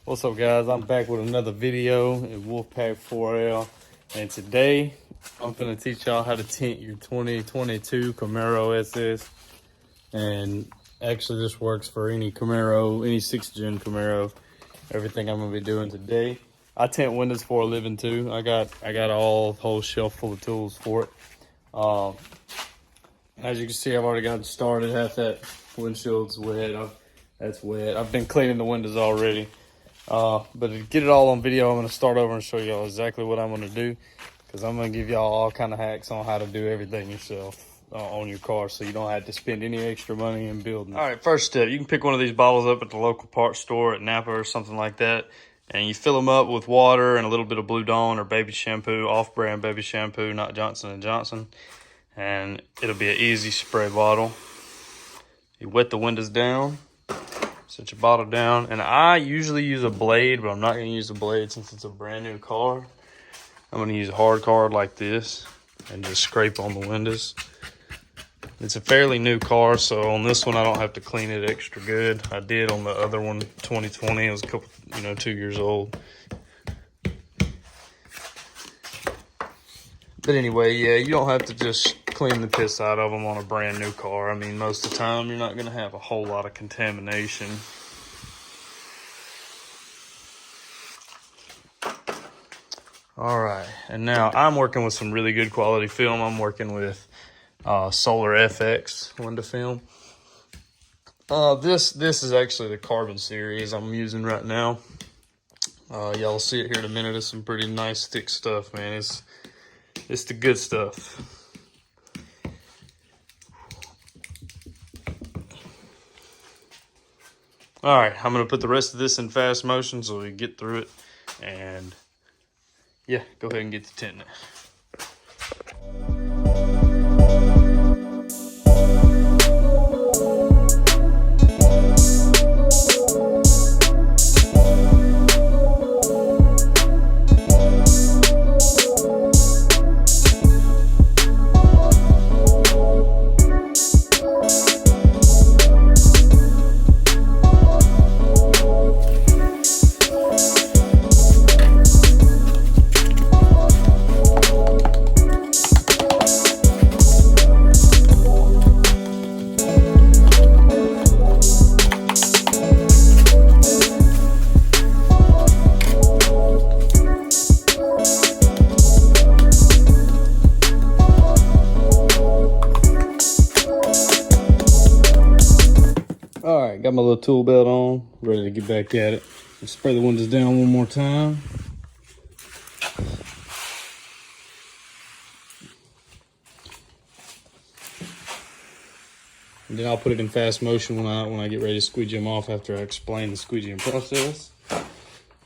What's up, guys? I'm back with another video in Wolfpack 4L, and today I'm gonna teach y'all how to tint your 2022 Camaro SS. And actually, this works for any Camaro, any 6th gen Camaro. Everything I'm gonna be doing today. I tint windows for a living too. I got a whole shelf full of tools for it. As you can see, I've already gotten started. Half that windshield's wet. That's wet. I've been cleaning the windows already. But to get it all on video, I'm going to start over and show y'all exactly what I'm going to do, because I'm going to give y'all all kind of hacks on how to do everything yourself on your car, so you don't have to spend any extra money in building. All right, first step, you can pick one of these bottles up at the local parts store at Napa or something like that, and you fill them up with water and a little bit of Blue Dawn or baby shampoo, off-brand baby shampoo, not Johnson & Johnson, and it'll be an easy spray bottle. You wet the windows down. Set your bottle down, and I usually use a blade, but I'm not going to use a blade since it's a brand new car. I'm going to use a hard card like this and just scrape on the windows. It's a fairly new car, so on this one I don't have to clean it extra good. I did on the other one, 2020. It was a couple, 2 years old. But anyway, yeah, you don't have to just clean the piss out of them on a brand new car. I mean, most of the time you're not going to have a whole lot of contamination. All right, and now I'm working with some really good quality film. I'm working with Solar FX window film. This is actually the carbon series I'm using right now. Y'all will see it here in a minute. It's some pretty nice thick stuff, man. It's the good stuff. All right, I'm gonna put the rest of this in fast motion so we get through it, and yeah, go ahead and get to tinting it. All right, got my little tool belt on, ready to get back at it. Let's spray the windows down one more time. And then I'll put it in fast motion when I get ready to squeegee them off after I explain the squeegeeing process.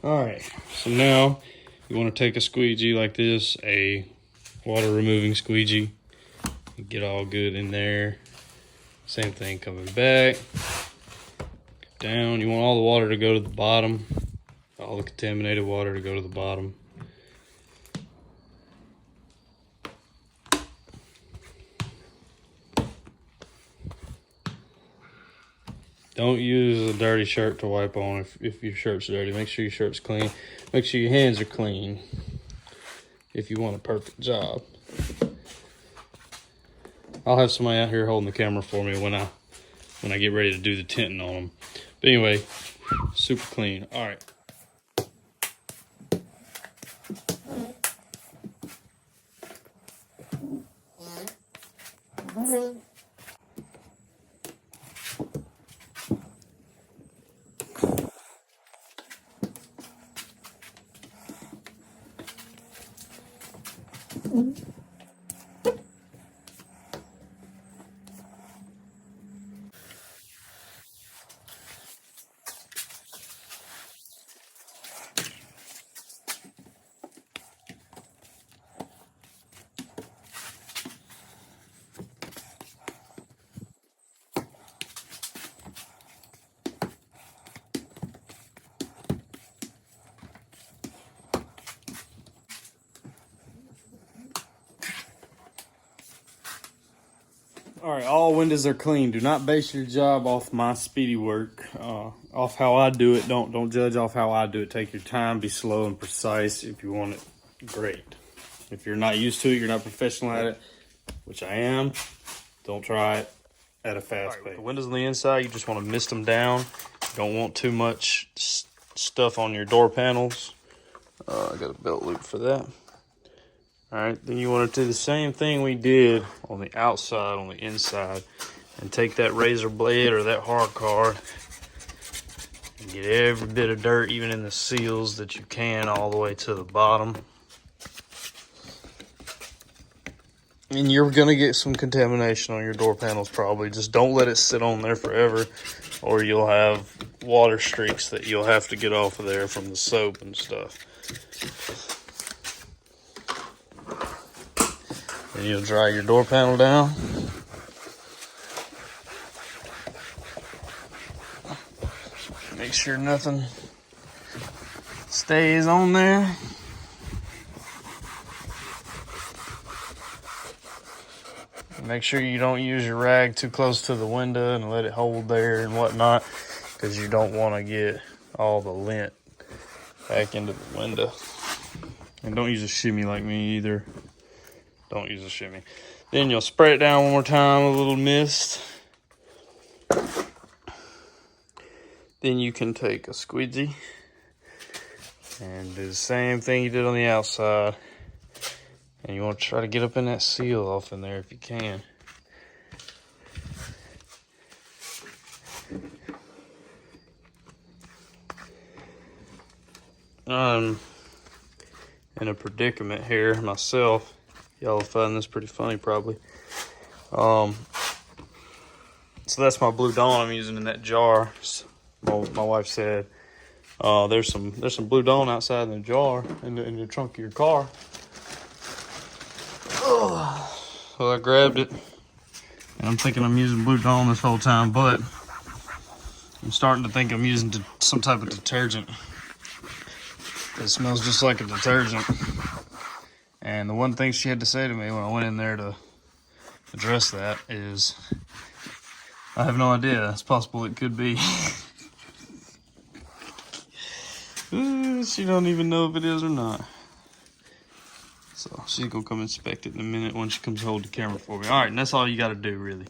All right, so now you want to take a squeegee like this, a water removing squeegee, and get all good in there. Same thing coming back. Down. You want all the water to go to the bottom, all the contaminated water to go to the bottom. Don't use a dirty shirt to wipe on if your shirt's dirty. Make sure your shirt's clean. Make sure your hands are clean if you want a perfect job. I'll have somebody out here holding the camera for me when I get ready to do the tinting on them. But anyway, super clean. All right. All right, all windows are clean. Do not base your job off my speedy work. off how I do it. Don't judge off how I do it. Take your time, be slow and precise. If you want it, great. If you're not used to it, you're not professional at it, which I am, don't try it at a fast pace. The windows on the inside, you just want to mist them down. You don't want too much stuff on your door panels. I got a belt loop for that. All right, then you want to do the same thing we did on the outside, on the inside, and take that razor blade or that hard card and get every bit of dirt, even in the seals, that you can, all the way to the bottom. And you're gonna get some contamination on your door panels probably. Just don't let it sit on there forever, or you'll have water streaks that you'll have to get off of there from the soap and stuff. Then you'll dry your door panel down. Make sure nothing stays on there. Make sure you don't use your rag too close to the window and let it hold there and whatnot, because you don't want to get all the lint back into the window. And don't use a shimmy like me either. Don't use a shimmy. Then you'll spray it down one more time, a little mist. Then you can take a squeegee and do the same thing you did on the outside. And you want to try to get up in that seal off in there if you can. I'm in a predicament here myself. Y'all will find this pretty funny probably. So that's my Blue Dawn I'm using in that jar. My wife said there's some Blue Dawn outside in the jar in the trunk of your car. So I grabbed it, and I'm thinking I'm using Blue Dawn this whole time, but I'm starting to think I'm using some type of detergent. It smells just like a detergent. And the one thing she had to say to me when I went in there to address that is, I have no idea. It's possible it could be. She don't even know if it is or not. So she's gonna come inspect it in a minute when she comes hold the camera for me. All right, and that's all you gotta do really.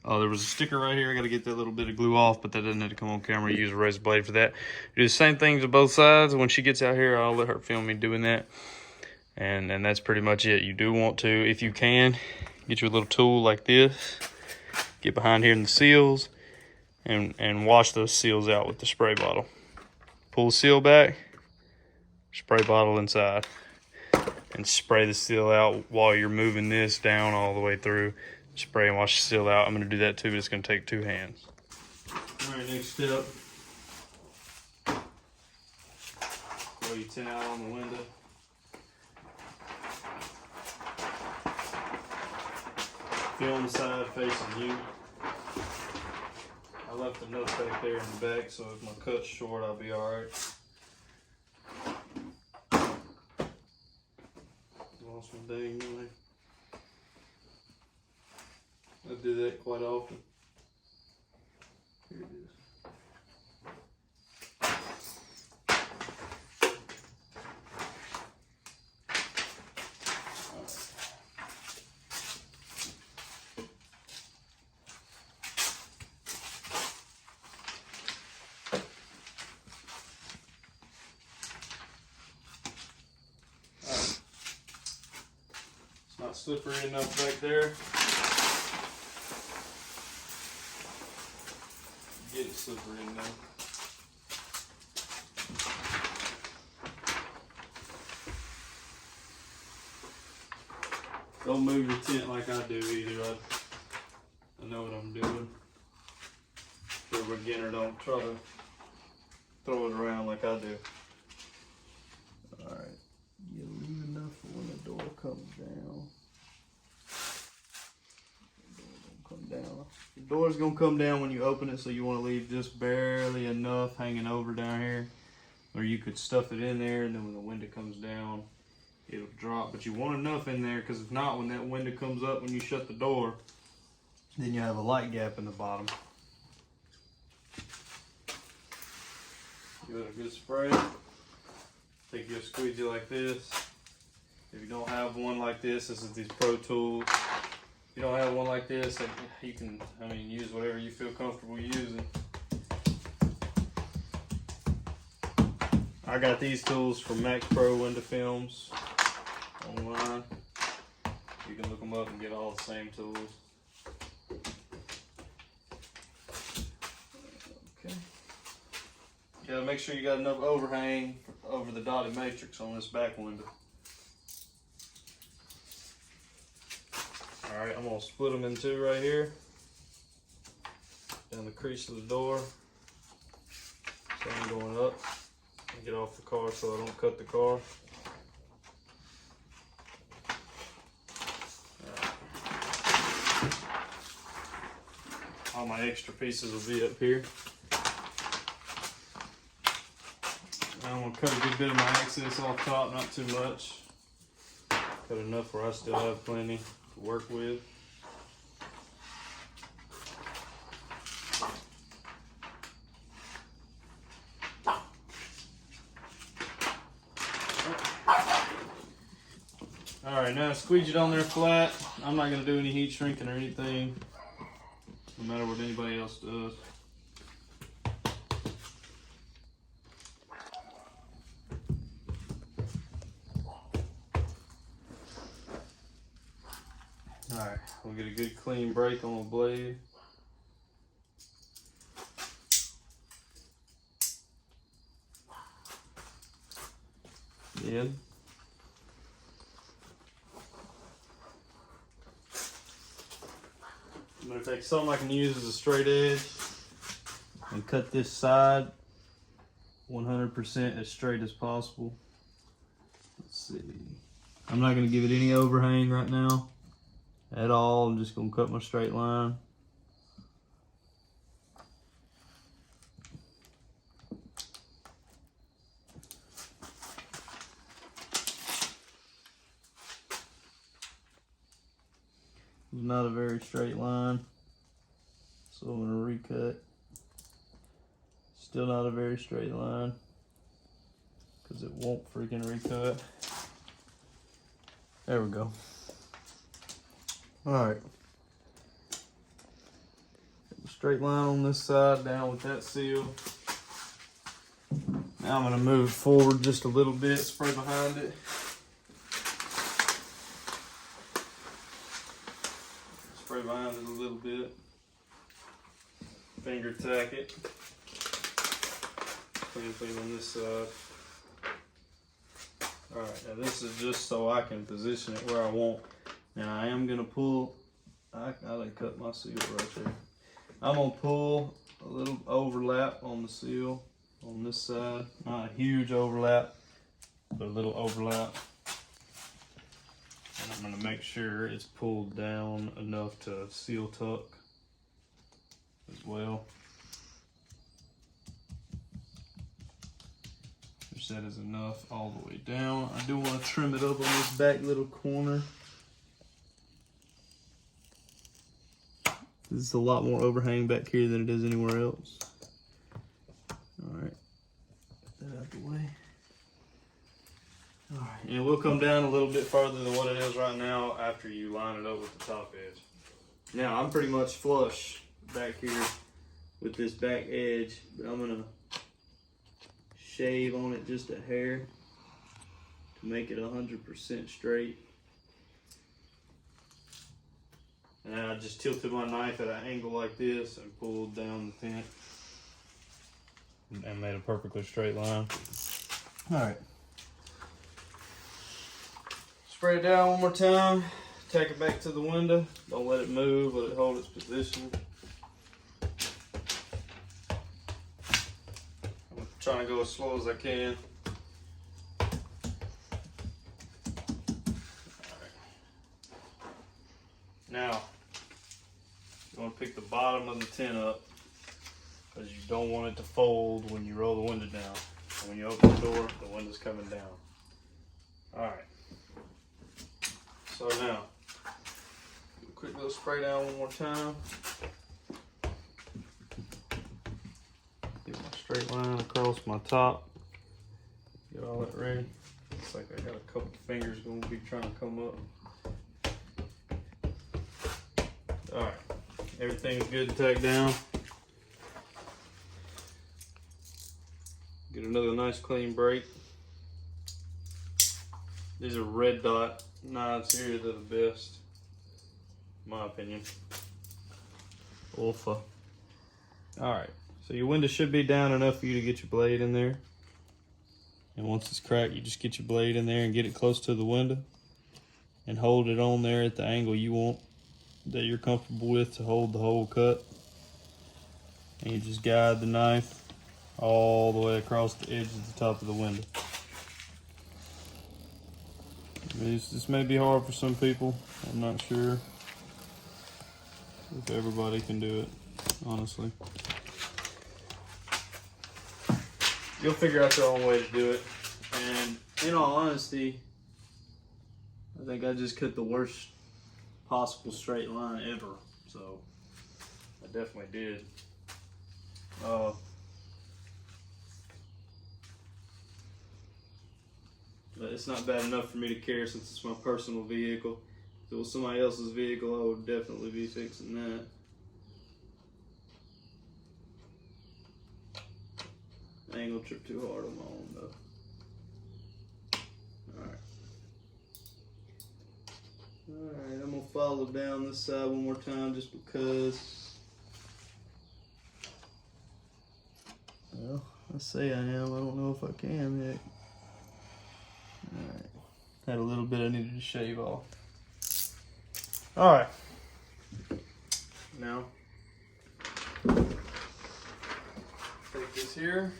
There was a sticker right here. I gotta get that little bit of glue off, but that doesn't have to come on camera. You use a razor blade for that. Do the same things to both sides. When she gets out here, I'll let her film me doing that. And that's pretty much it. You do want to, if you can, get your little tool like this, get behind here in the seals, and wash those seals out with the spray bottle. Pull the seal back, spray bottle inside, and spray the seal out while you're moving this down all the way through. Spray and wash the seal out. I'm going to do that too, but it's going to take 2 hands. All right, next step. Throw your tint out on the window. Film the side facing you. I left a note back there in the back, so if my cut's short, I'll be all right. Lost my dang knife. I do that quite often. Here it is. Not slippery enough back there. Get it slippery enough. Don't move your tint like I do either. I know what I'm doing. For a beginner, don't try to throw it around like I do. Alright, you leave enough for when the door comes down. The door's gonna come down when you open it, so you want to leave just barely enough hanging over down here, or you could stuff it in there, and then when the window comes down, it'll drop. But you want enough in there, because if not, when that window comes up when you shut the door, then you have a light gap in the bottom. Give it a good spray. Take your squeegee like this. If you don't have one like this, this is these Pro Tools. If you don't have one like this, you can, use whatever you feel comfortable using. I got these tools from Max Pro Window Films online. You can look them up and get all the same tools. Okay. You gotta make sure you got enough overhang over the dotted matrix on this back window. Alright, I'm gonna split them in two right here. Down the crease of the door. So I'm going up. Get off the car so I don't cut the car. All my extra pieces will be up here. Now I'm going to cut a good bit of my excess off top, not too much. Cut enough where I still have plenty to work with. Alright, now squeegee it on there flat. I'm not going to do any heat shrinking or anything, no matter what anybody else does. Alright, we'll get a good clean break on the blade. Then I'm going to take something I can use as a straight edge and cut this side 100% as straight as possible. Let's see. I'm not going to give it any overhang right now at all. I'm just going to cut my straight line. It's not a very straight line, so I'm going to recut. Still not a very straight line because it won't freaking recut. There we go. Alright. Straight line on this side, down with that seal. Now I'm going to move forward just a little bit, spray behind it. Spray behind it a little bit. Finger tack it. Same thing on this side. Alright, now this is just so I can position it where I want. Now I am going to pull, I done cut my seal right there. I'm going to pull a little overlap on the seal on this side. Not a huge overlap, but a little overlap. And I'm going to make sure it's pulled down enough to seal tuck as well. Which that is enough all the way down. I do want to trim it up on this back little corner. This is a lot more overhang back here than it is anywhere else. Alright, get that out of the way. Alright, and we'll come down a little bit further than what it is right now after you line it up with the top edge. Now, I'm pretty much flush back here with this back edge, but I'm going to shave on it just a hair to make it 100% straight. And I just tilted my knife at an angle like this and pulled down the tint and made a perfectly straight line. Alright. Spray it down one more time. Tack it back to the window. Don't let it move, let it hold its position. I'm trying to go as slow as I can. Now, you want to pick the bottom of the tint up because you don't want it to fold when you roll the window down. And when you open the door, the window's coming down. Alright. So now, do a quick little spray down one more time. Get my straight line across my top. Get all that ready. Looks like I got a couple fingers gonna be trying to come up. All right, everything's good to tack down. Get another nice clean brake. These are red dot 9s here. They're the best, in my opinion. Alpha. All right, so your window should be down enough for you to get your blade in there. And once it's cracked, you just get your blade in there and get it close to the window and hold it on there at the angle you want, that you're comfortable with, to hold the hole cut. And you just guide the knife all the way across the edge of the top of the window. This may be hard for some people. I'm not sure if everybody can do it, honestly. You'll figure out your own way to do it. And in all honesty, I think I just cut the worst possible straight line ever. So I definitely did. But it's not bad enough for me to carry since it's my personal vehicle. If it was somebody else's vehicle, I would definitely be fixing that. I ain't gonna trip too hard on my own though. Alright, I'm gonna follow down this side one more time just because. Well, I say I am. I don't know if I can, heck. Alright. Had a little bit I needed to shave off. Alright. Now, take this here.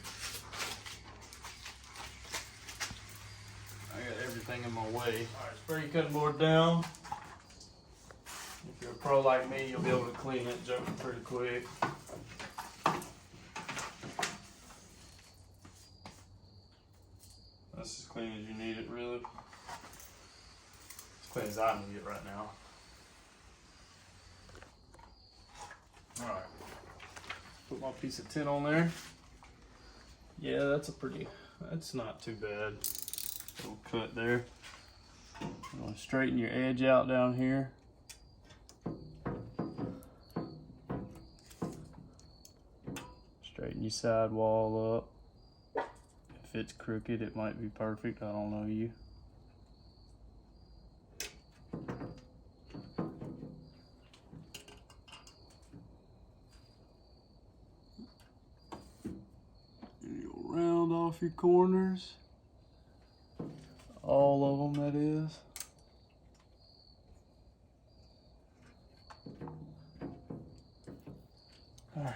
I got everything in my way. Alright, spray your cutting board down. If you're a pro like me, you'll be able to clean that joker pretty quick. That's as clean as you need it, really. As clean as I need it right now. Alright. Put my piece of tint on there. Yeah, that's not too bad. Little cut there. I'm gonna straighten your edge out down here. Straighten your sidewall up. If it's crooked, it might be perfect. I don't know you. And you'll round off your corners. All of them, that is. All right.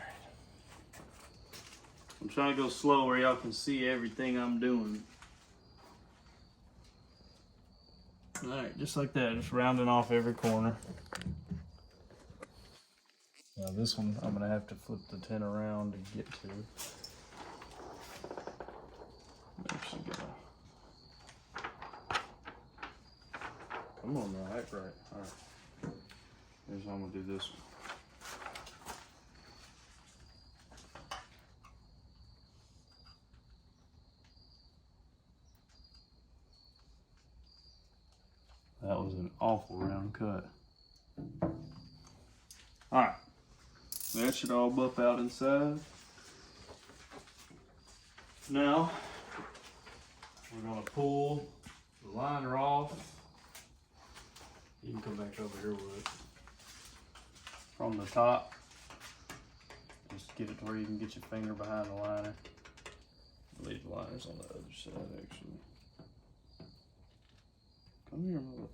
I'm trying to go slow where y'all can see everything I'm doing. All right, just like that, just rounding off every corner. Now this one, I'm gonna have to flip the tint around to get to. Actually, come on now, act right. All right. Here's how I'm gonna do this one. That was an awful round cut. All right, that should all buff out inside. Now, we're gonna pull the liner off. You can come back over here with it. From the top. Just get it to where you can get your finger behind the liner. Leave the liners on the other side, actually. Come here, mother.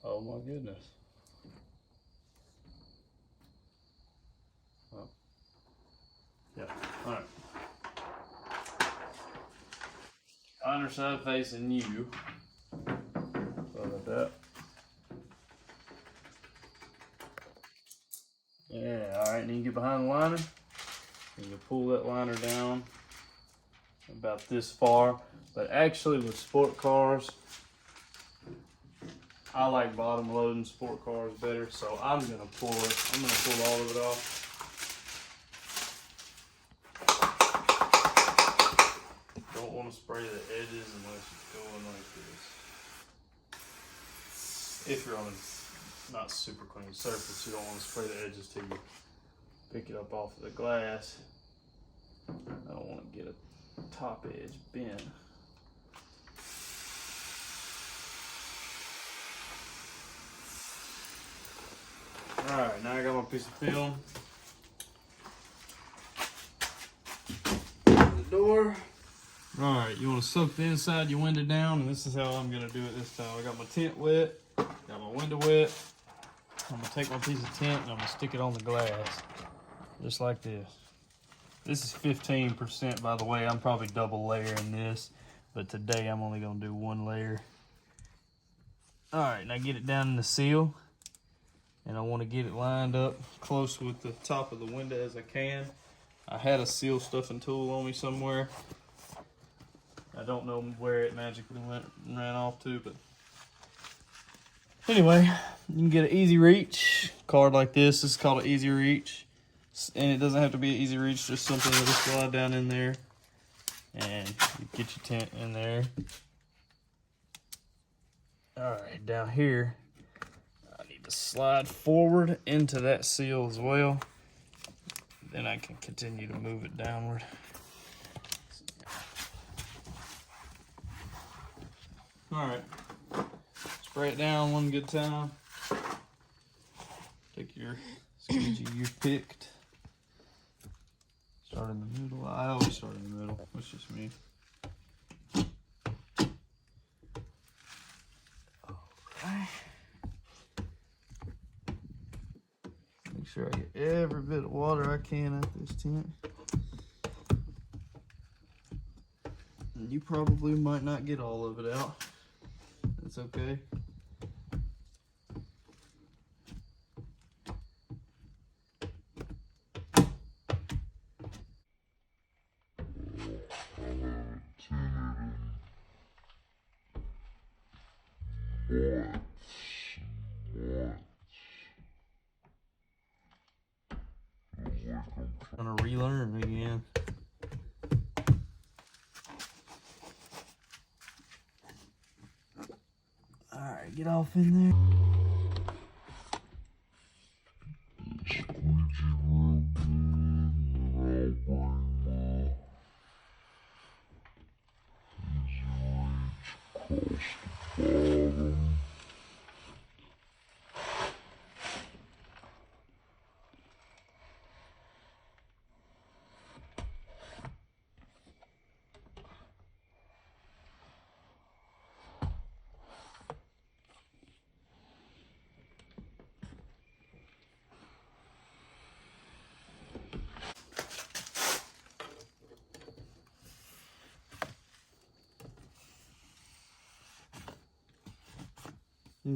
Oh my goodness. Oh. Yeah, all right. Liner side facing you. Sorry about that. Yeah, all right, and you get behind the liner, and you pull that liner down about this far. But actually with sport cars, I like bottom loading sport cars better, so I'm gonna pull it. I'm gonna pull all of it off. gonna spray the edges unless you're going like this. If you're on a not super clean surface, you don't want to spray the edges till you pick it up off of the glass. I don't want to get a top edge bent. Alright, now I got my piece of film. The door. Alright, you want to soak the inside of your window down, and this is how I'm going to do it this time. I got my tint wet, got my window wet. I'm going to take my piece of tint and I'm going to stick it on the glass, just like this. This is 15%, by the way. I'm probably double layering this, but today I'm only going to do one layer. Alright, now get it down in the seal, and I want to get it lined up close with the top of the window as I can. I had a seal stuffing tool on me somewhere. I don't know where it magically ran off to, but anyway, you can get an easy reach card like this. This is called an easy reach, and it doesn't have to be an easy reach, just something that'll slide down in there, and you get your tint in there. All right, down here, I need to slide forward into that seal as well. Then I can continue to move it downward. All right, spray it down one good time. Take your squeegee you picked. Start in the middle. I always start in the middle. That's just me. Alright. Make sure I get every bit of water I can out this tint. And you probably might not get all of it out. That's okay. I'm gonna relearn again. Alright, get off in there. Squeegee real good, and I'll bring my easy reach across the bottom.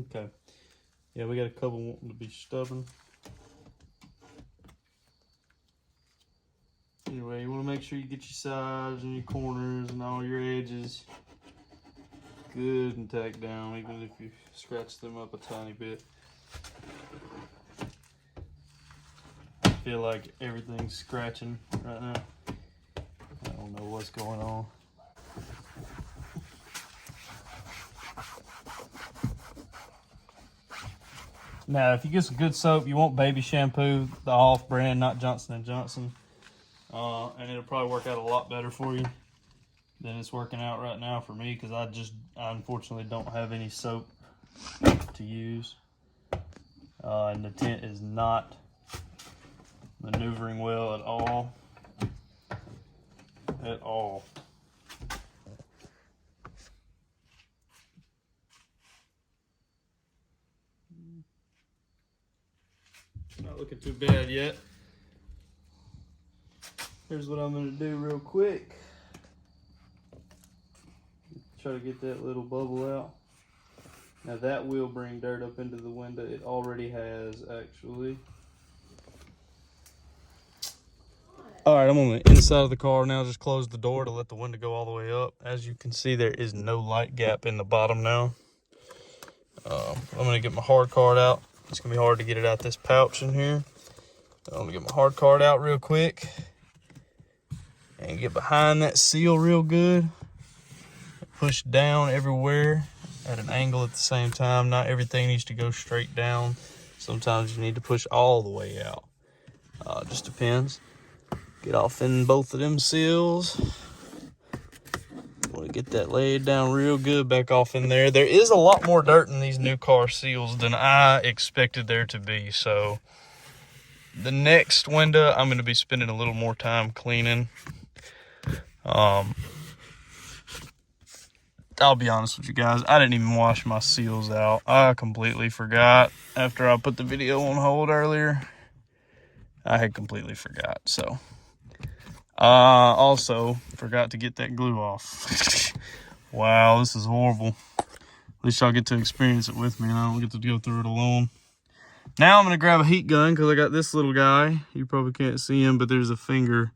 Okay. Yeah, we got a couple wanting to be stubborn. Anyway, you want to make sure you get your sides and your corners and all your edges good and tacked down, even if you scratch them up a tiny bit. I feel like everything's scratching right now. I don't know what's going on. Now, if you get some good soap, you want baby shampoo, the off brand, not Johnson & Johnson. And it'll probably work out a lot better for you than it's working out right now for me, because I unfortunately don't have any soap to use. And the tint is not maneuvering well at all. At all. Not looking too bad yet. Here's what I'm going to do real quick. Try to get that little bubble out. Now that will bring dirt up into the window. It already has, actually. Alright, I'm on the inside of the car now. Just close the door to let the window go all the way up. As you can see, there is no light gap in the bottom now. I'm going to get my hard card out. It's going to be hard to get it out this pouch in here. I'm going to get my hard card out real quick and get behind that seal real good. push down everywhere at an angle at the same time. Not everything needs to go straight down. Sometimes you need to push all the way out. Just depends. Get off in both of them seals. Want to get that laid down real good back off in there. There is a lot more dirt in these new car seals than I expected there to be. So the next window, I'm going to be spending a little more time cleaning. I'll be honest with you guys, I didn't even wash my seals out. I completely forgot after I put the video on hold earlier. I had completely forgot. So also forgot to get that glue off. Wow, this is horrible. At least y'all get to experience it with me and I don't get to go through it alone. Now I'm gonna grab a heat gun because I got this little guy. You probably can't see him, but there's a finger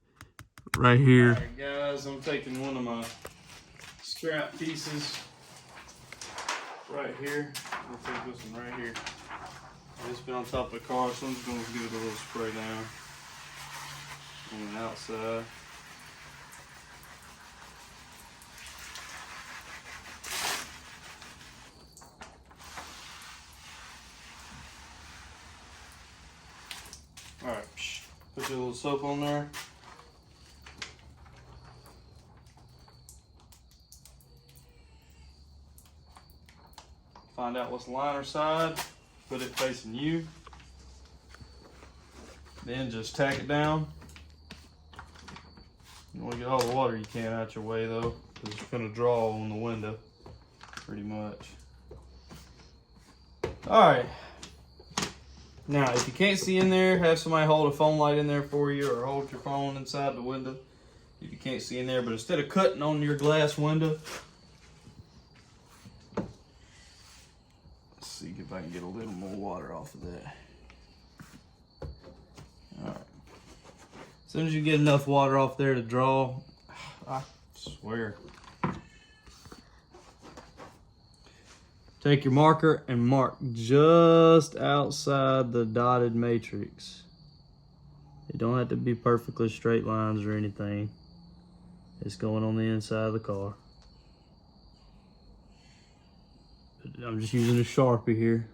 right here. All right, guys, I'm taking one of my strap pieces right here. I'll take this one right here. It's been on top of the car, so I'm just gonna give it a little spray down on the outside. All right, put your little soap on there. Find out what's liner side, put it facing you. Then just tack it down. You want to get all the water you can out your way though, because it's going to draw on the window pretty much. All right. Now, if you can't see in there, have somebody hold a phone light in there for you or hold your phone inside the window if you can't see in there. But instead of cutting on your glass window, let's see if I can get a little more water off of that. All right. As soon as you get enough water off there to draw, I swear. Take your marker and mark just outside the dotted matrix. It don't have to be perfectly straight lines or anything. It's going on the inside of the car. I'm just using a Sharpie here.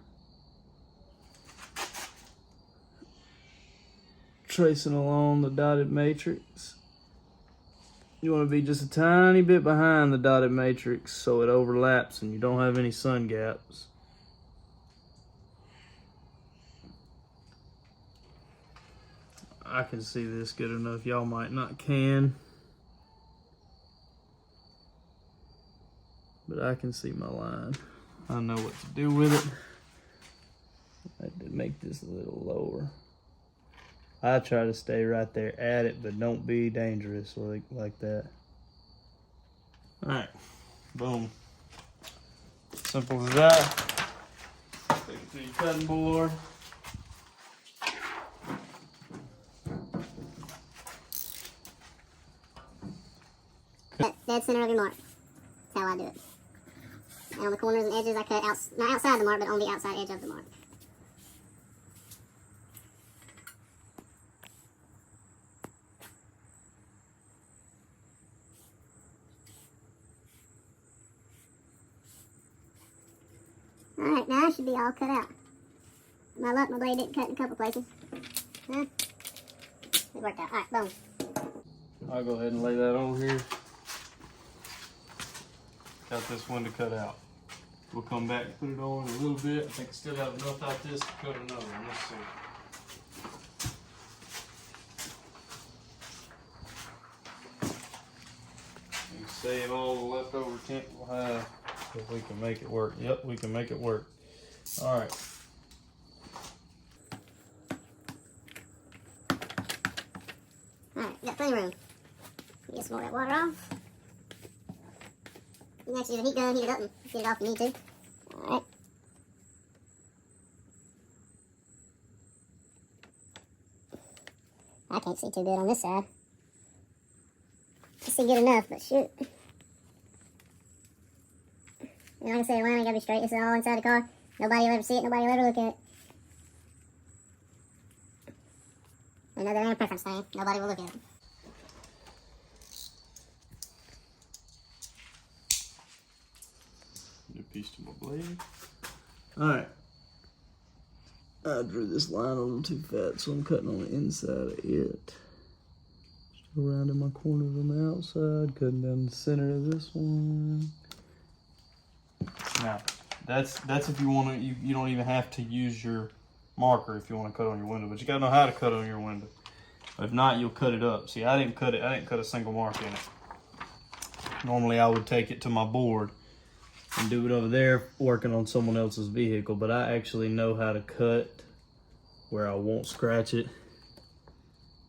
Tracing along the dotted matrix. You want to be just a tiny bit behind the dotted matrix so it overlaps and you don't have any sun gaps. I can see this good enough. Y'all might not can. But I can see my line. I know what to do with it. I have to make this a little lower. I try to stay right there at it, but don't be dangerous like that. All right, boom. Simple as that. Take it to your cutting board. Dead center of your mark. That's how I do it. And on the corners and edges, I cut not outside the mark, but on the outside edge of the mark. Alright, now it should be all cut out. My luck, my blade didn't cut in a couple places. Huh? It worked out. Alright, boom. I'll go ahead and lay that on here. Got this window cut out. We'll come back and put it on in a little bit. I think I still got enough out this to cut another one. Let's see. You can save all the leftover tint we'll have if we can make it work. Yep, we can make it work. All right. Alright, got plenty of room. Get some more of that water off. You can actually use a heat gun, heat it up, and get it off if you need to. Alright. I can't see too good on this side. I see good enough, but shoot. And like I said, the line ain't gotta be straight. This is all inside the car. Nobody will ever see it, nobody will ever look at it. I know that ain't a preference thing. Nobody will look at it. piece to my blade. Alright. I drew this line a little too fat, so I'm cutting on the inside of it. Still rounding my corners on the outside, cutting down the center of this one. Now, that's if you want to, you don't even have to use your marker if you want to cut on your window, but you gotta know how to cut on your window. If not, you'll cut it up. See, I didn't cut a single mark in it. Normally I would take it to my board and do it over there working on someone else's vehicle, but I actually know how to cut where I won't scratch it.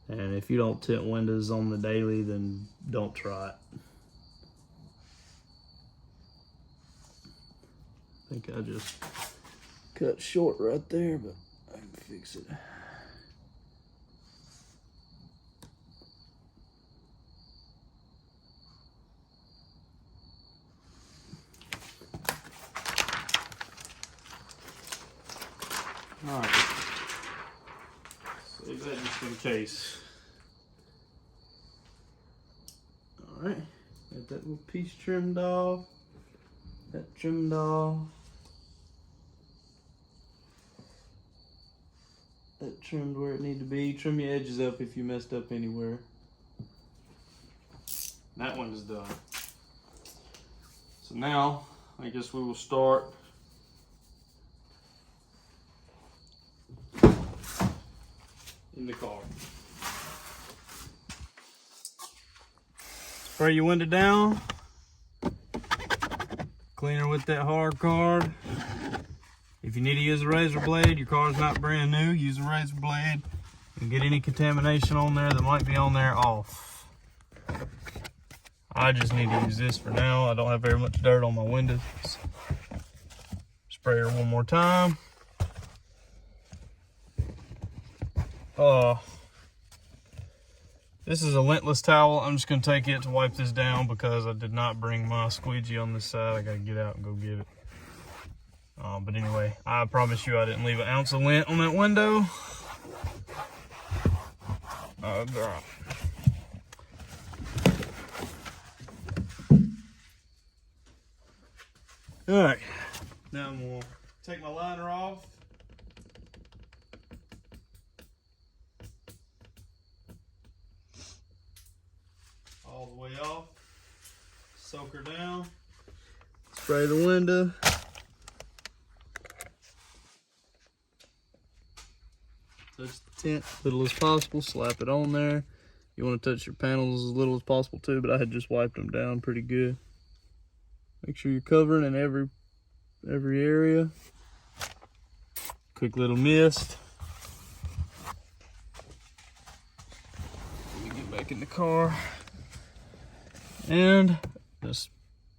And if you don't tint windows on the daily, then don't try it. I think I just cut short right there, but I can fix it. All right, save that just in case. All right, got that little piece trimmed off, that trimmed off, that trimmed where it needs to be. Trim your edges up if you messed up anywhere. That one is done. So now, I guess we will start in the car. Spray your window down. Clean her with that hard card. If you need to use a razor blade, your car's not brand new, use a razor blade and get any contamination on there that might be on there off. I just need to use this for now. I don't have very much dirt on my windows. Spray her one more time. This is a lintless towel. I'm just gonna take it to wipe this down because I did not bring my squeegee on this side. I gotta get out and go get it. But anyway, I promise you I didn't leave an ounce of lint on that window. All right, now I'm gonna take my liner off. All the way off, soak her down, spray the window. Touch the tint as little as possible, slap it on there. You want to touch your panels as little as possible too, but I had just wiped them down pretty good. Make sure you're covering in every area. Quick little mist. Let me get back in the car. And just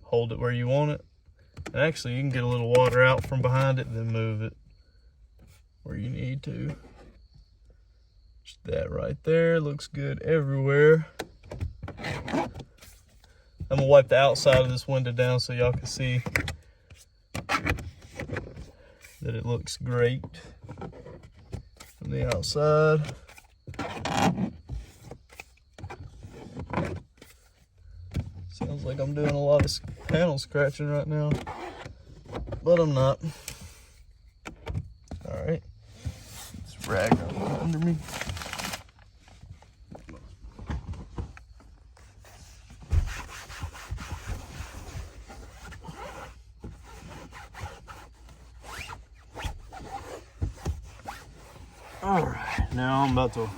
hold it where you want it. And actually, you can get a little water out from behind it and then move it where you need to. Just that right there, looks good everywhere. I'm gonna wipe the outside of this window down so y'all can see that it looks great from the outside. Sounds like I'm doing a lot of panel scratching right now, but I'm not. All right, this rag under me. All right, now I'm about to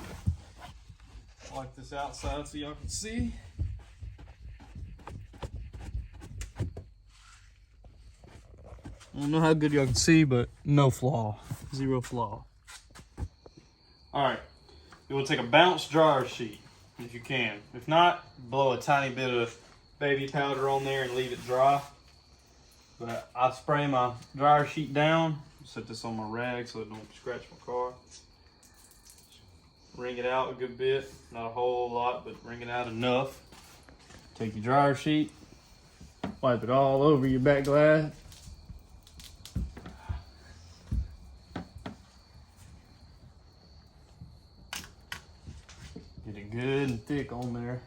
wipe this outside so y'all can see. I don't know how good y'all can see, but no flaw, zero flaw. All right, you will take a bounce dryer sheet if you can. If not, blow a tiny bit of baby powder on there and leave it dry. But I spray my dryer sheet down, set this on my rag so it don't scratch my car. Wring it out a good bit, not a whole lot, but wring it out enough. Take your dryer sheet, wipe it all over your back glass. Get it good and thick on there,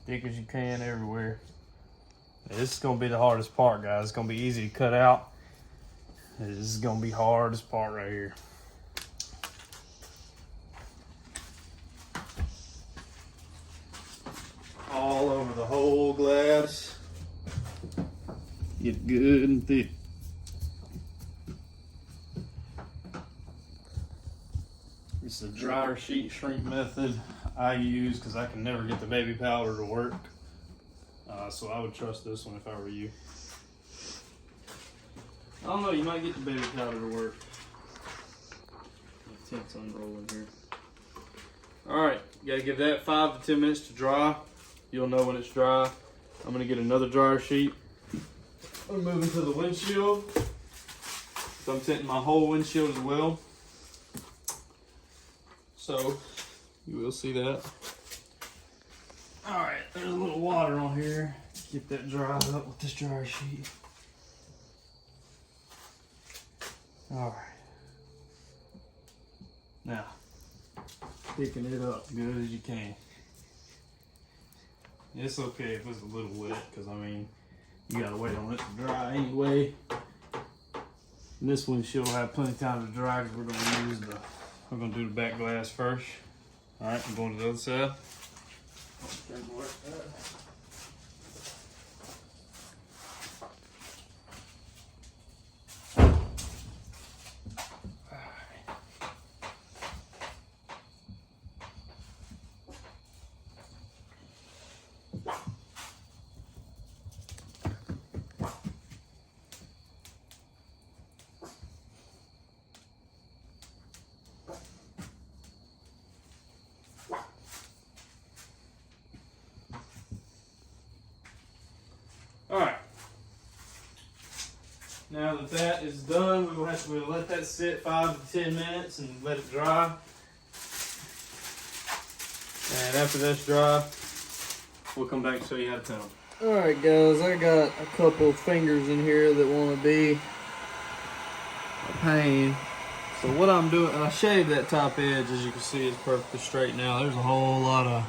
thick as you can everywhere. This is gonna be the hardest part, guys. It's gonna be easy to cut out. This is gonna be hardest part right here. All over the whole glass. Get good and thick. It's a dryer sheet shrink method I use because I can never get the baby powder to work. So I would trust this one if I were you. I don't know, you might get the baby powder to work. The tint's unrolling here. Alright, you gotta give that 5 to 10 minutes to dry. You'll know when it's dry. I'm gonna get another dryer sheet. I'm moving to the windshield. So I'm tinting my whole windshield as well. So you will see that. Alright, there's a little water on here. Get that dried up with this dryer sheet. Alright. Now, picking it up good as you can. It's okay if it's a little wet, because I mean, you gotta wait on it to dry anyway. And this windshield will have plenty of time to dry because we're gonna do the back glass first. Alright, I'm going to the other side. Alright, now that that is done, we'll let that sit 5 to 10 minutes and let it dry. And after that's dry, we'll come back and show you how to tint them. Alright guys, I got a couple fingers in here that want to be a pain. So what I'm doing, I shaved that top edge, as you can see, it's perfectly straight now. There's a whole lot of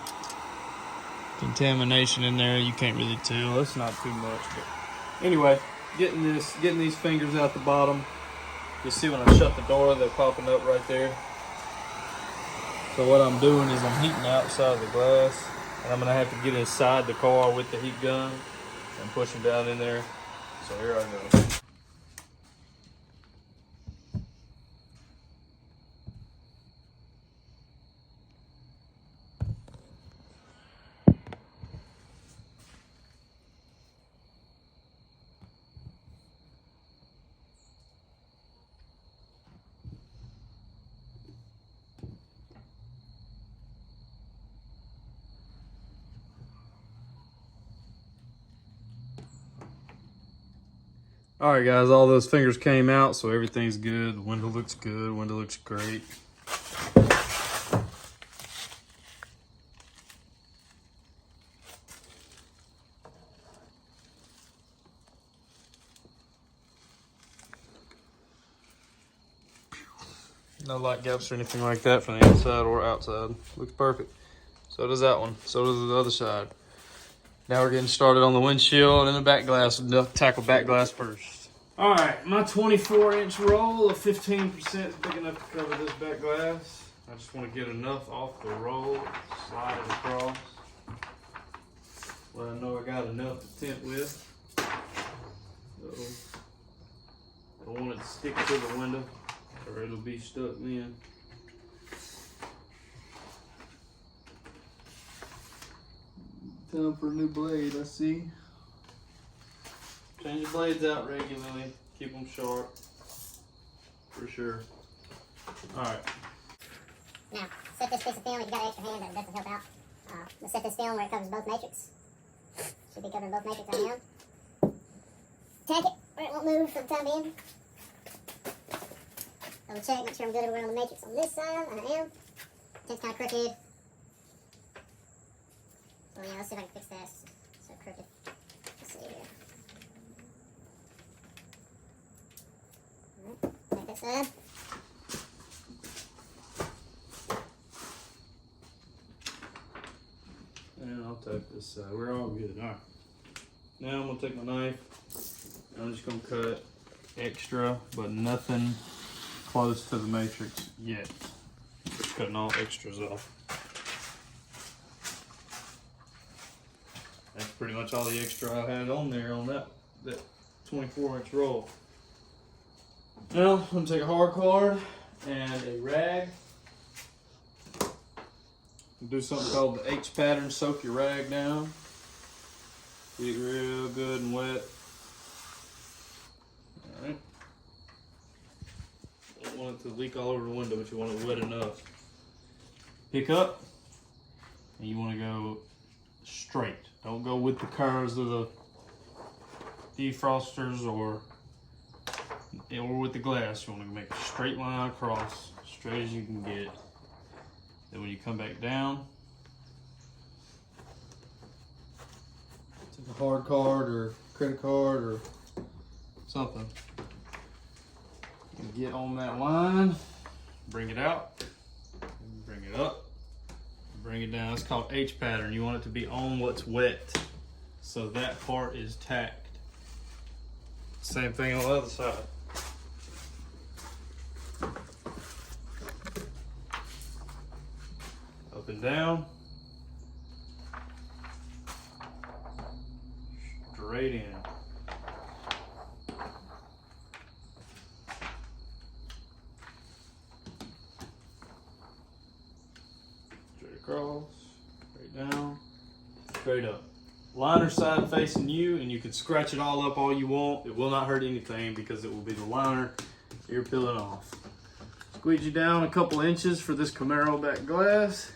contamination in there. You can't really tell. It's not too much, but anyway, getting these fingers out the bottom. You see when I shut the door, they're popping up right there. So what I'm doing is I'm heating the outside of the glass, and I'm gonna have to get inside the car with the heat gun and push them down in there. So here I go. All right, guys, all those fingers came out, so everything's good. The window looks good. The window looks great. No light gaps or anything like that from the inside or outside. Looks perfect. So does that one. So does the other side. Now we're getting started on the windshield and the back glass. We'll tackle back glass first. All right, my 24-inch roll of 15% is big enough to cover this back glass. I just want to get enough off the roll, slide it across. Well, I know I got enough to tint with. So I don't want it to stick to the window or it'll be stuck in. Time for a new blade, I see. Change your blades out regularly. Keep them sharp. For sure. Alright. Now, set this piece of film. If you got an extra hand, that doesn't help out. Let's set this film where it covers both matrix. Should be covering both matrix right now. Tack it where it won't move for the time being. Double check, make sure I'm good everywhere on the matrix on this side. I am. Tint's kind of crooked. So yeah, let's see if I can fix that. So crooked. Let's see here. Alright, take that side. And I'll take this side. We're all good. Alright. Now I'm gonna take my knife. And I'm just gonna cut extra, but nothing close to the matrix yet. Just cutting all extras off. That's pretty much all the extra I had on there on that 24-inch roll. Now I'm gonna take a hard card and a rag. Do something called the H pattern. Soak your rag down. Get it real good and wet. Alright. Don't want it to leak all over the window, but you want it wet enough. Pick up, and you want to go straight. Don't go with the curves of the defrosters or with the glass. You want to make a straight line across, straight as you can get. Then when you come back down, take a hard card or credit card or something. And get on that line, bring it out, bring it up, bring it down. It's called H pattern. You want it to be on what's wet, so that part is tacked. Same thing on the other side. Up and down, straight in. Straight across, straight down, straight up. Liner side facing you, and you can scratch it all up all you want. It will not hurt anything because it will be the liner you're peeling off. Squeegee down a couple inches for this Camaro back glass.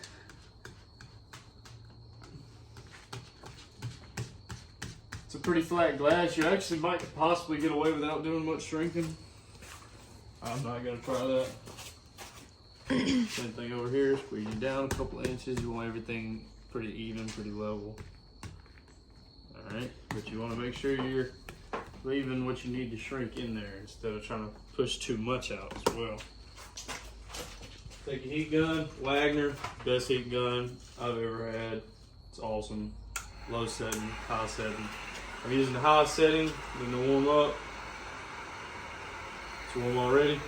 It's a pretty flat glass. You actually might possibly get away without doing much shrinking. I'm not gonna try that. Same thing over here. Squeeze it down a couple inches. You want everything pretty even, pretty level. All right, but you want to make sure you're leaving what you need to shrink in there instead of trying to push too much out as well. Take a heat gun, Wagner, best heat gun I've ever had. It's awesome. Low setting, high setting. I'm using the high setting, then to warm up. It's warm already.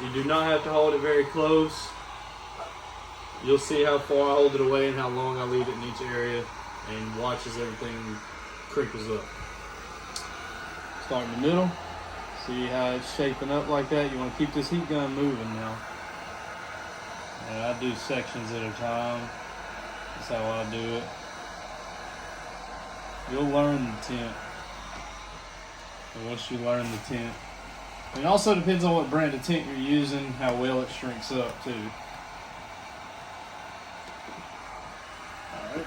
You do not have to hold it very close. You'll see how far I hold it away and how long I leave it in each area, and watch as everything crinkles up. Start in the middle. See how it's shaping up like that? You want to keep this heat gun moving now. And I do sections at a time. That's how I do it. You'll learn the tint. And once you learn the tint, and it also depends on what brand of tint you're using, how well it shrinks up too. Alright.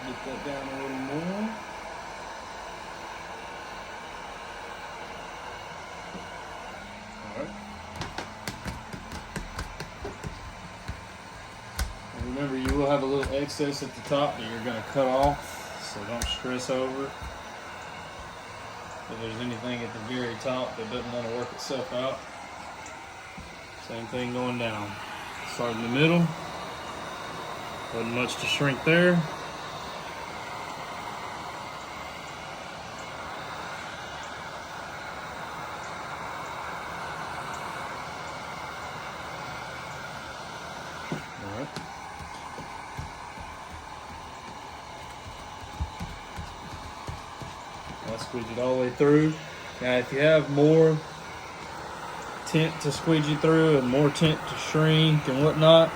Get that down a little more. Alright. And remember, you will have a little excess at the top that you're going to cut off, so don't stress over it. If there's anything at the very top that doesn't want to work itself out, same thing going down. Start in the middle. Wasn't much to shrink there. All right. I'll squeeze it all the way through. Now, if you have more tint to squeegee through and more tint to shrink and whatnot,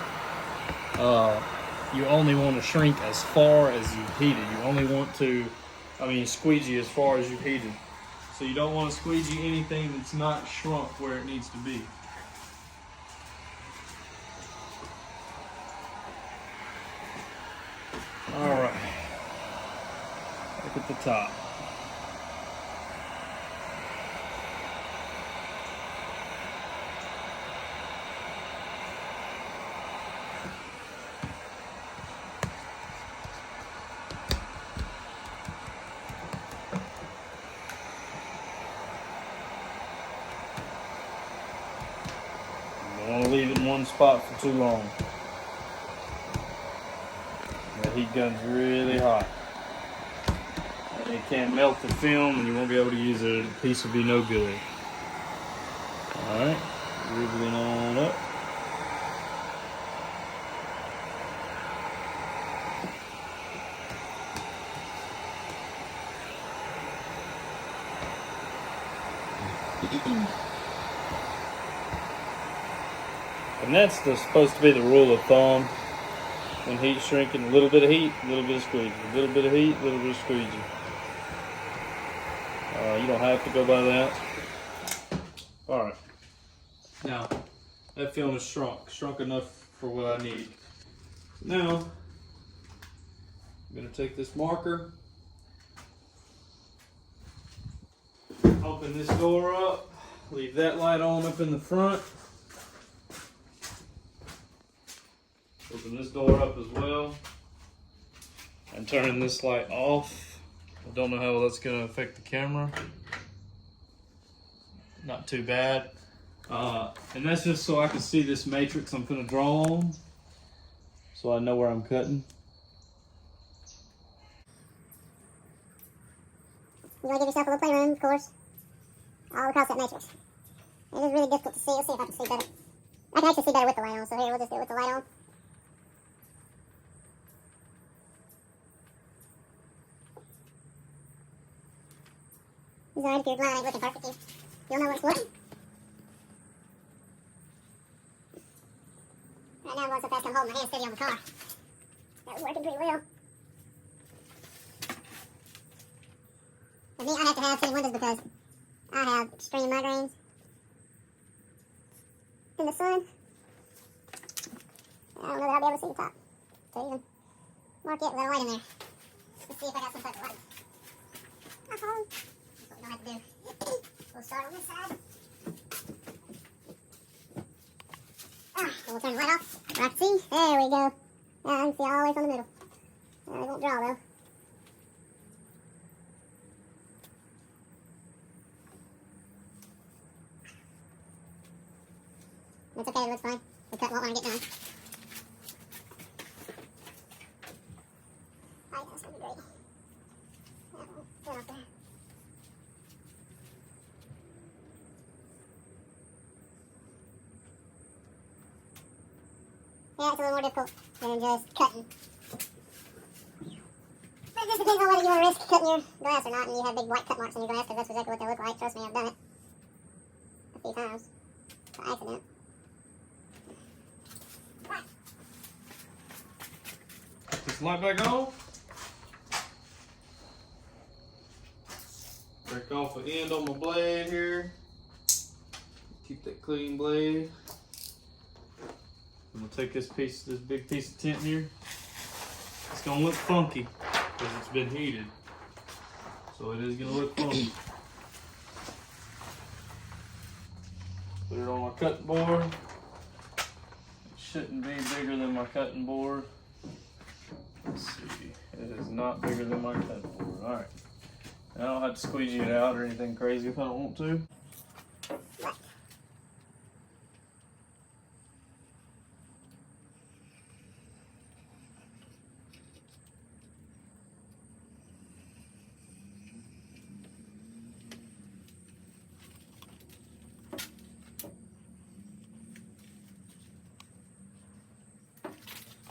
you only want to shrink as far as you've heated. You only want to, squeegee as far as you've heated. So you don't want to squeegee anything that's not shrunk where it needs to be. All right, look at the top. Don't want to leave it in one spot for too long. That heat gun's really hot. It can melt the film and you won't be able to use it. The piece will be no good. Alright, riveting on up. And that's supposed to be the rule of thumb when heat shrinking. A little bit of heat, a little bit of squeegee. A little bit of heat, a little bit of squeegee. You don't have to go by that. Alright. Now, that film is shrunk enough for what I need. Now, I'm going to take this marker, open this door up, leave that light on up in the front. Open this door up as well. And turning this light off. I don't know how that's going to affect the camera. Not too bad. And that's just so I can see this matrix I'm going to draw on. So I know where I'm cutting. You want to give yourself a little playroom, of course, all across that matrix. It is really difficult to see. Let's see if I can see better. I can actually see better with the light on, so here, we'll just do it with the light on. It's alright if your line ain't looking perfect. You'll know when it's looking. Right now I'm going so fast I'm holding my hand steady on the car. That's working pretty well. With me, I have to have tinted windows because I have extreme migraines in the sun. I don't know that I'll be able to see the top. So even mark it with a light in there. Let's see if I got some type of light. That's what we don't have to do. We'll start on this side. And we'll turn the light off. I can see. There we go. Now I can see all the way from the middle. It won't draw though. It's okay, it looks fine. The cut won't want to get done. Alright, that's going to be great. That will fit up there. Yeah, it's a little more difficult than just cutting. But it just depends on whether you want to risk cutting your glass or not, and you have big white cut marks on your glass, because that's exactly what they look like. Trust me, I've done it a few times by accident. This light back on. Break off an end on my blade here. Keep that clean blade. I'm gonna take this big piece of tint here. It's gonna look funky because it's been heated. So it is gonna look funky. Put it on my cutting board. It shouldn't be bigger than my cutting board. Let's see. It is not bigger than my cutting board. Alright. I don't have to squeegee it out or anything crazy if I don't want to.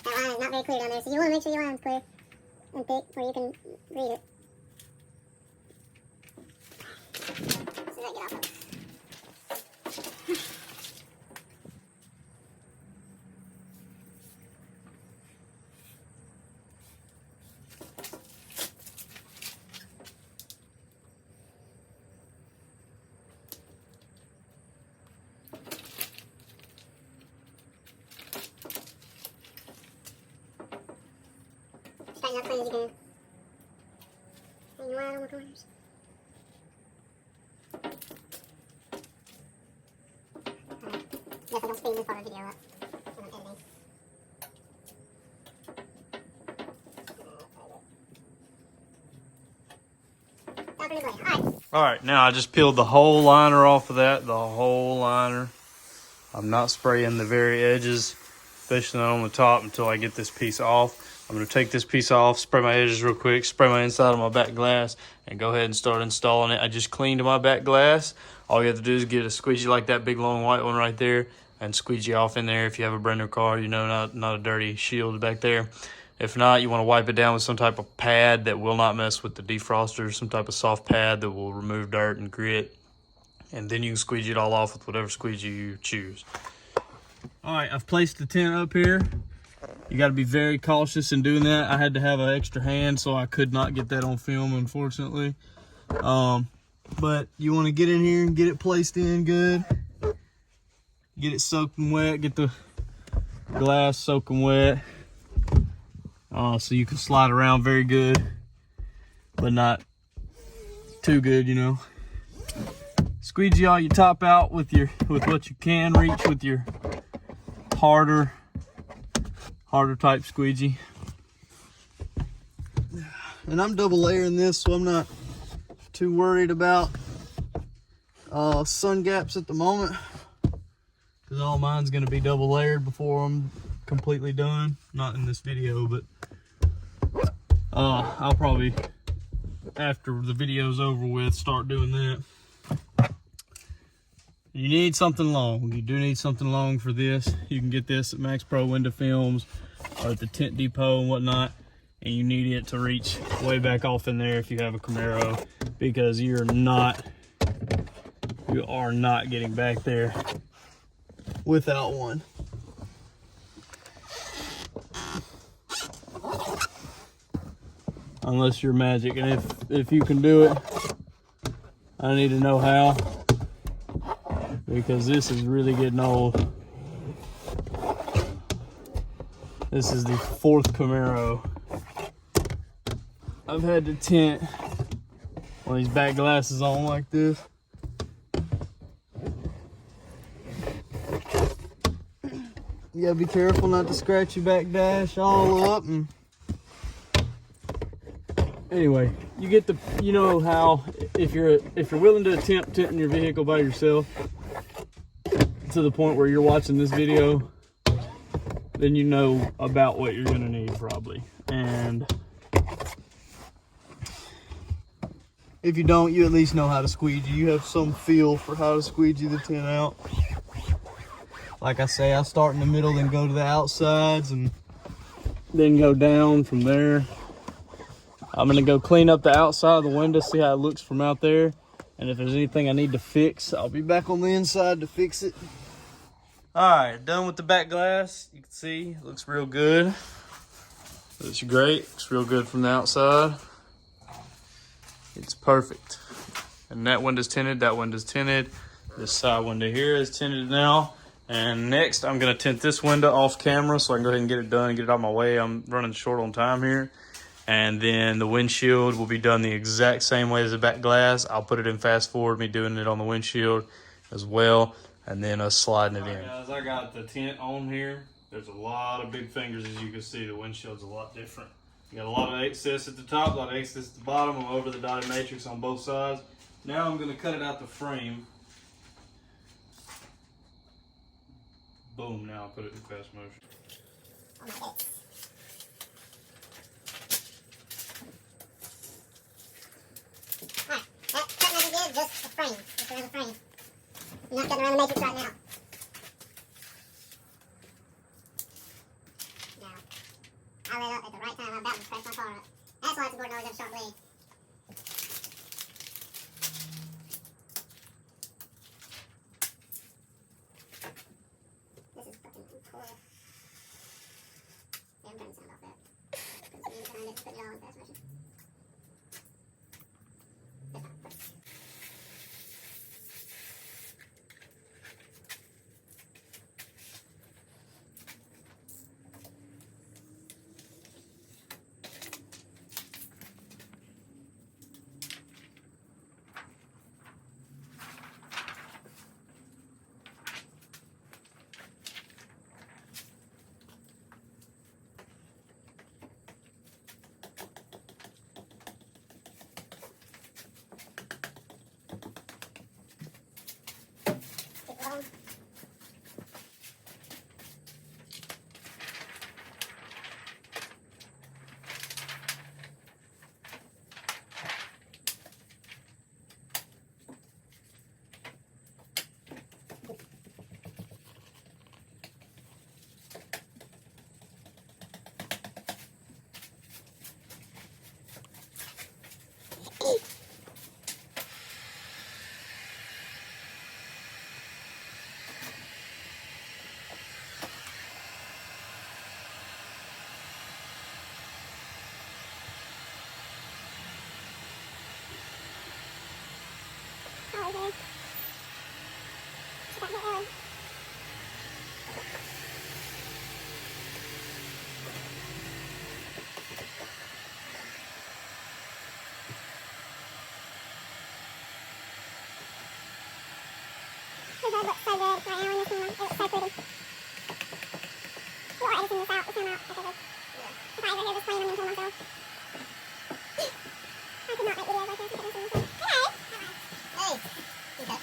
That line is not very clear down there, so you want to make sure your line's clear and thick where you can read it. As soon as I get off of it. Straighten up clean as you can. And you want on the corners. Definitely don't speed this part of the video up when I'm editing. Alright, now I just peeled the whole liner off of that, the whole liner. I'm not spraying the very edges, especially not on the top until I get this piece off. I'm going to take this piece off, spray my edges real quick, spray my inside of my back glass, and go ahead and start installing it. I just cleaned my back glass. All you have to do is get a squeegee like that big long white one right there and squeegee off in there. If you have a brand new car, you know, not a dirty shield back there. If not, you want to wipe it down with some type of pad that will not mess with the defroster, some type of soft pad that will remove dirt and grit. And then you can squeegee it all off with whatever squeegee you choose. All right, I've placed the tint up here. You got to be very cautious in doing that. I had to have an extra hand, so I could not get that on film, unfortunately. But you want to get in here and get it placed in good. Get it soaking wet. Get the glass soaking wet. So you can slide around very good, but not too good, you know. Squeegee all your top out with what you can reach with your harder type squeegee. And I'm double layering this, so I'm not too worried about sun gaps at the moment, because all mine's going to be double layered before I'm completely done. Not in this video, but I'll probably, after the video's over with, start doing that. You need something long. You do need something long for this. You can get this at Max Pro Window Films or at the Tint Depot and whatnot. And you need it to reach way back off in there if you have a Camaro, because you are not getting back there without one. Unless you're magic, and if you can do it, I need to know how, because this is really getting old. This is the 4th Camaro I've had to tint on these back glasses on like this. You gotta be careful not to scratch your back dash all up. And anyway, you get you know how, if you're willing to attempt tinting your vehicle by yourself to the point where you're watching this video, then you know about what you're gonna need probably. And if you don't, you at least know how to squeegee. You have some feel for how to squeegee the tint out. Like I say, I start in the middle, then go to the outsides, and then go down from there. I'm gonna go clean up the outside of the window, see how it looks from out there. And if there's anything I need to fix, I'll be back on the inside to fix it. All right, done with the back glass. You can see it looks real good. Looks great. Looks real good from the outside. It's perfect. And that window's tinted, that window's tinted. This side window here is tinted now. And next, I'm gonna tint this window off camera so I can go ahead and get it done and get it out of my way. I'm running short on time here. And then the windshield will be done the exact same way as the back glass. I'll put it in fast forward, me doing it on the windshield as well, and then us sliding it in. All right, guys, I got the tint on here. There's a lot of big fingers, as you can see. The windshield's a lot different. You got a lot of excess at the top, a lot of excess at the bottom. I'm over the dotted matrix on both sides. Now I'm gonna cut it out the frame. Boom, now I'll put it in fast motion. Just the frame. Just around the frame. You're not cutting around the matrix right now. Now, I lit up at the right time. I'm about to scratch my car up. That's why it's important to always have a sharp blade. This is fucking cool. Yeah, I'm turning the sound off that. Because me behind it, put it all in fast motion. right here. She got hit early. Her bed looks so good right now in the camera. It looks so pretty. We're editing this out. We'll come out after this. If I ever hear this playing, I'm going to kill myself. I could not make videos like this if I didn't see myself. Hey! Hey! Okay.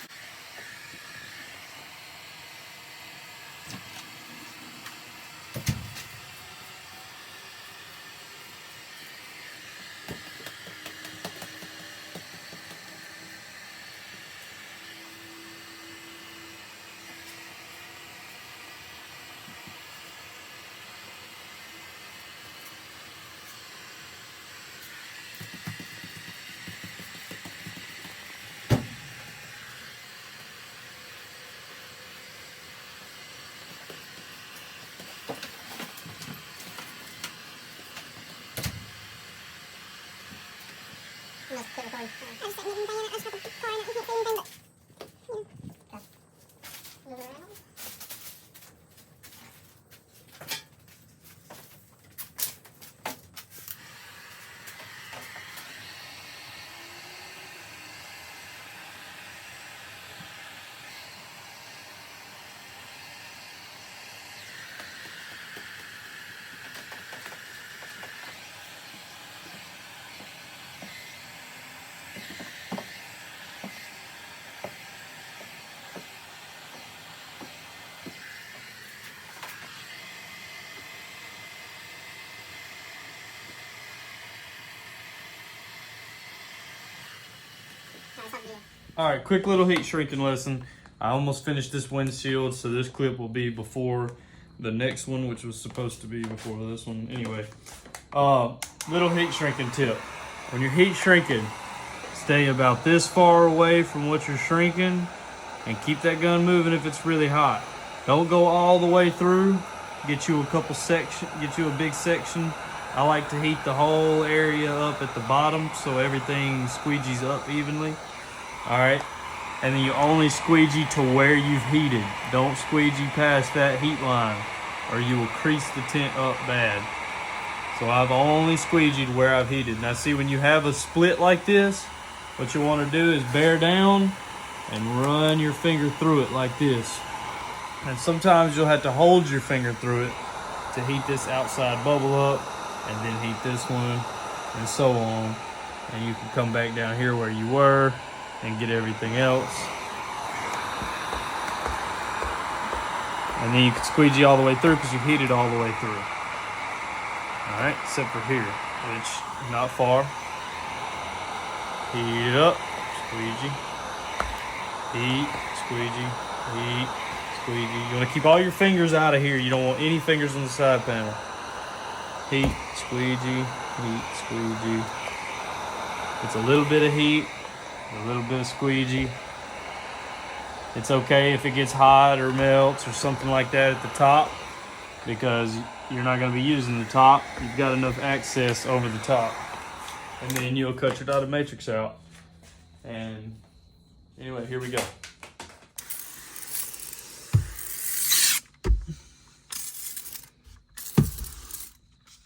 Must quit recording. I just didn't even think I just have a car and I can't see anything but, you know. Okay. Move it around. All right, quick little heat shrinking lesson. I almost finished this windshield, so this clip will be before the next one, which was supposed to be before this one. Anyway, little heat shrinking tip. When you're heat shrinking, stay about this far away from what you're shrinking and keep that gun moving if it's really hot. Don't go all the way through. Get you a couple section, get you a big section. I like to heat the whole area up at the bottom so everything squeegees up evenly. All right, and then you only squeegee to where you've heated. Don't squeegee past that heat line or you will crease the tint up bad. So I've only squeegeed where I've heated. Now see, when you have a split like this, what you want to do is bear down and run your finger through it like this. And sometimes you'll have to hold your finger through it to heat this outside bubble up and then heat this one and so on. And you can come back down here where you were and get everything else. And then you can squeegee all the way through because you heated all the way through. All right, except for here, which not far. Heat it up, squeegee, heat, squeegee, heat, squeegee. You want to keep all your fingers out of here. You don't want any fingers on the side panel. Heat, squeegee, heat, squeegee. It's a little bit of heat, a little bit of squeegee. It's okay if it gets hot or melts or something like that at the top, because you're not going to be using the top. You've got enough access over the top. And then you'll cut your dotted matrix out. And anyway, here we go.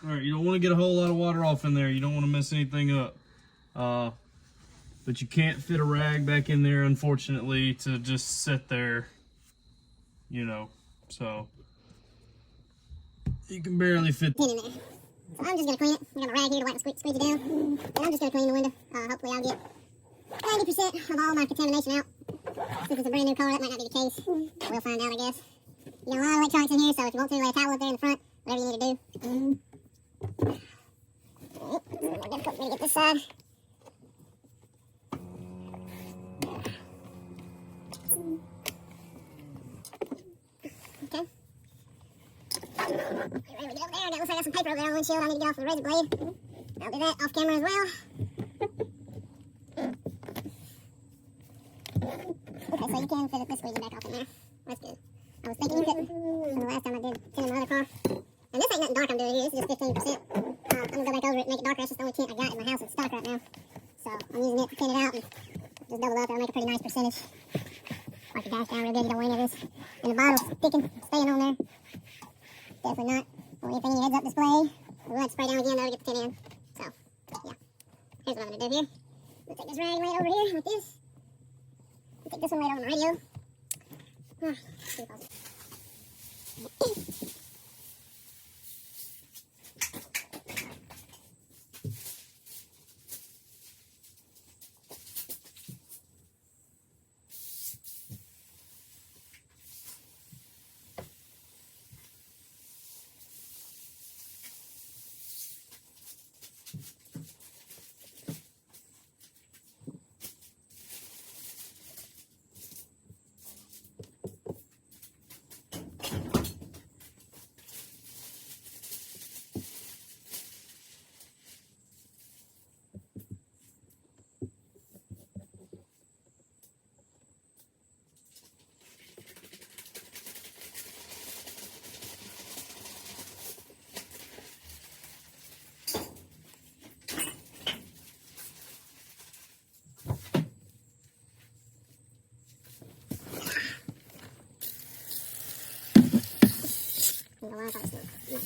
All right, you don't want to get a whole lot of water off in there. You don't want to mess anything up. But you can't fit a rag back in there, unfortunately, to just sit there, you know, so you can barely fit. Pin in there. So I'm just going to clean it. I got a rag here to wipe the squeegee down. And I'm just going to clean the window. Hopefully I'll get 90% of all my contamination out. Since it's a brand new car, that might not be the case. But we'll find out, I guess. You got a lot of electronics in here, so if you want to, lay a towel up there in the front, whatever you need to do. It's a little more difficult for me to get this side. Okay. Ready to get over there. That looks like I got some paper over there on the windshield. I need to get off with a razor blade. I'll do that off camera as well. Okay, so you can fit the squeegee back off in there. That's good. I was thinking you couldn't from the last time I did tint in my other car. And this ain't nothing dark I'm doing here. This is just 15%. I'm going to go back over it and make it darker. That's just the only tint I got in my house. It's stock right now. So I'm using it to tint it out and just double up. That'll make a pretty nice percentage. Wipe your dash down real good. You don't want any of this. And the bottle's sticking, staying on there. Definitely not. Or anything in your heads-up display. We'll let it spray down again though to get the tint in. So, yeah. Here's what I'm going to do here. I'm going to take this rag right over here with this. I'll take this one right over the radio. See if I'll... You're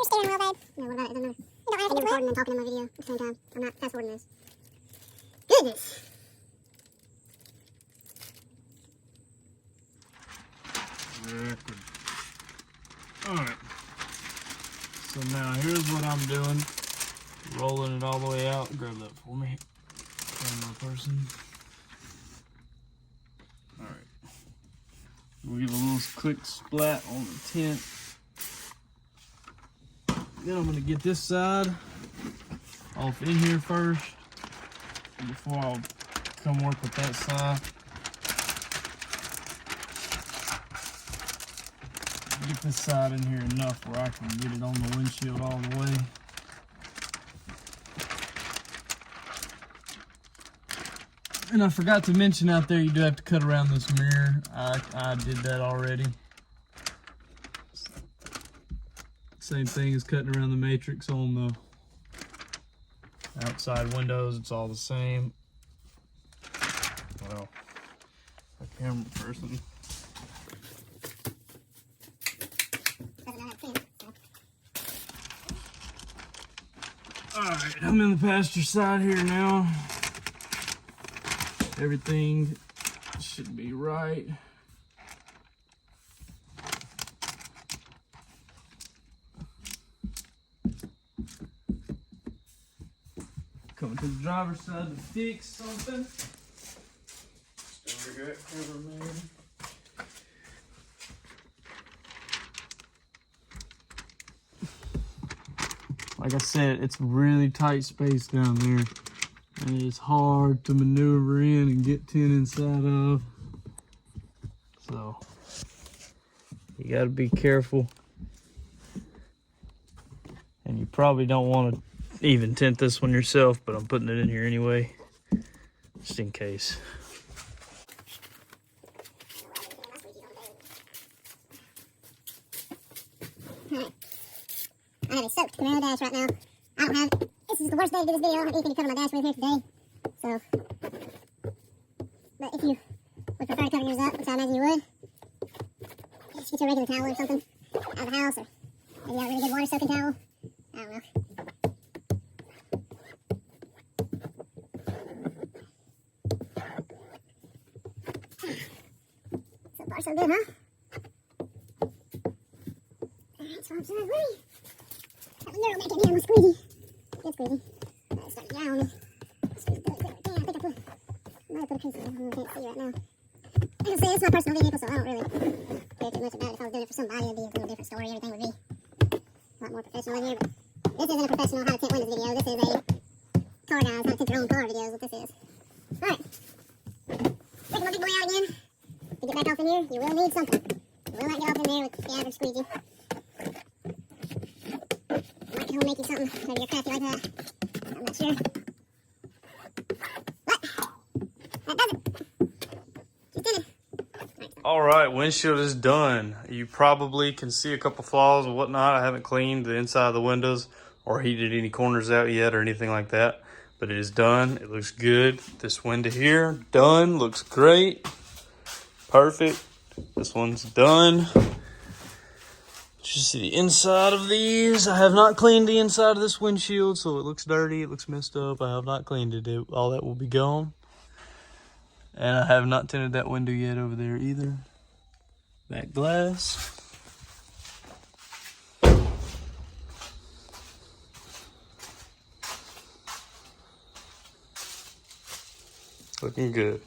steering wheel, babe. No, what about it? It doesn't matter. You don't have to be recording and talking in my video at the same time. I'm not fast forwarding this. Goodness. Record. Alright. So now here's what I'm doing. Rolling it all the way out. Grab that for me. Camera person. Alright. We'll give a little quick splat on the tint. Then I'm going to get this side off in here first before I'll come work with that side. Get this side in here enough where I can get it on the windshield all the way. And I forgot to mention out there, you do have to cut around this mirror. I did that already. Same thing as cutting around the matrix on the outside windows. It's all the same. Well, a camera person. Alright, I'm in the passenger side here now. Everything should be right. Coming to the driver's side to fix something. Still got cameraman. Like I said, it's really tight space down there. And it's hard to maneuver in and get tint inside of. So, you gotta be careful. And you probably don't want to even tint this one yourself, but I'm putting it in here anyway, just in case. Alright. I have a soaked Camaro dash right now. I don't have, this is the worst day to do this video. I don't have anything to cover my dash with here today. So, but if you would prefer to cover yours up, which I imagine you would, just get your regular towel or something out of the house, or maybe a really good water soaking towel. I don't know. So far so good, huh? Alright, so I'm sorry, wait. That one narrow back in here was squeezy. Good squeezy. It's starting to dry on me. Squeeze really quick. Yeah, I think I might have put a piece in it. I can't see right now. Like I say, it's my personal vehicle, so I don't really care too much about it. If I was doing it for somebody, it'd be a little different story. Everything would be a lot more professional in here. But this isn't a professional how to tint windows video. This is a car guys how to tint their own car video is what this is. Alright. Taking my big boy out again. To get back off in here, you will need something. You will not get off in there with the average squeegee. Might be able to make you something. Maybe you're crafty like that. I'm not sure. But that does it. She's tinted. All right, windshield is done. You probably can see a couple flaws and whatnot. I haven't cleaned the inside of the windows or heated any corners out yet or anything like that. but it is done. It looks good. This window here, done. Looks great. Perfect. This one's done. Just see the inside of these. I have not cleaned the inside of this windshield, so it looks dirty. It looks messed up. I have not cleaned it. All that will be gone. And I have not tinted that window yet over there either. Back glass. Looking good.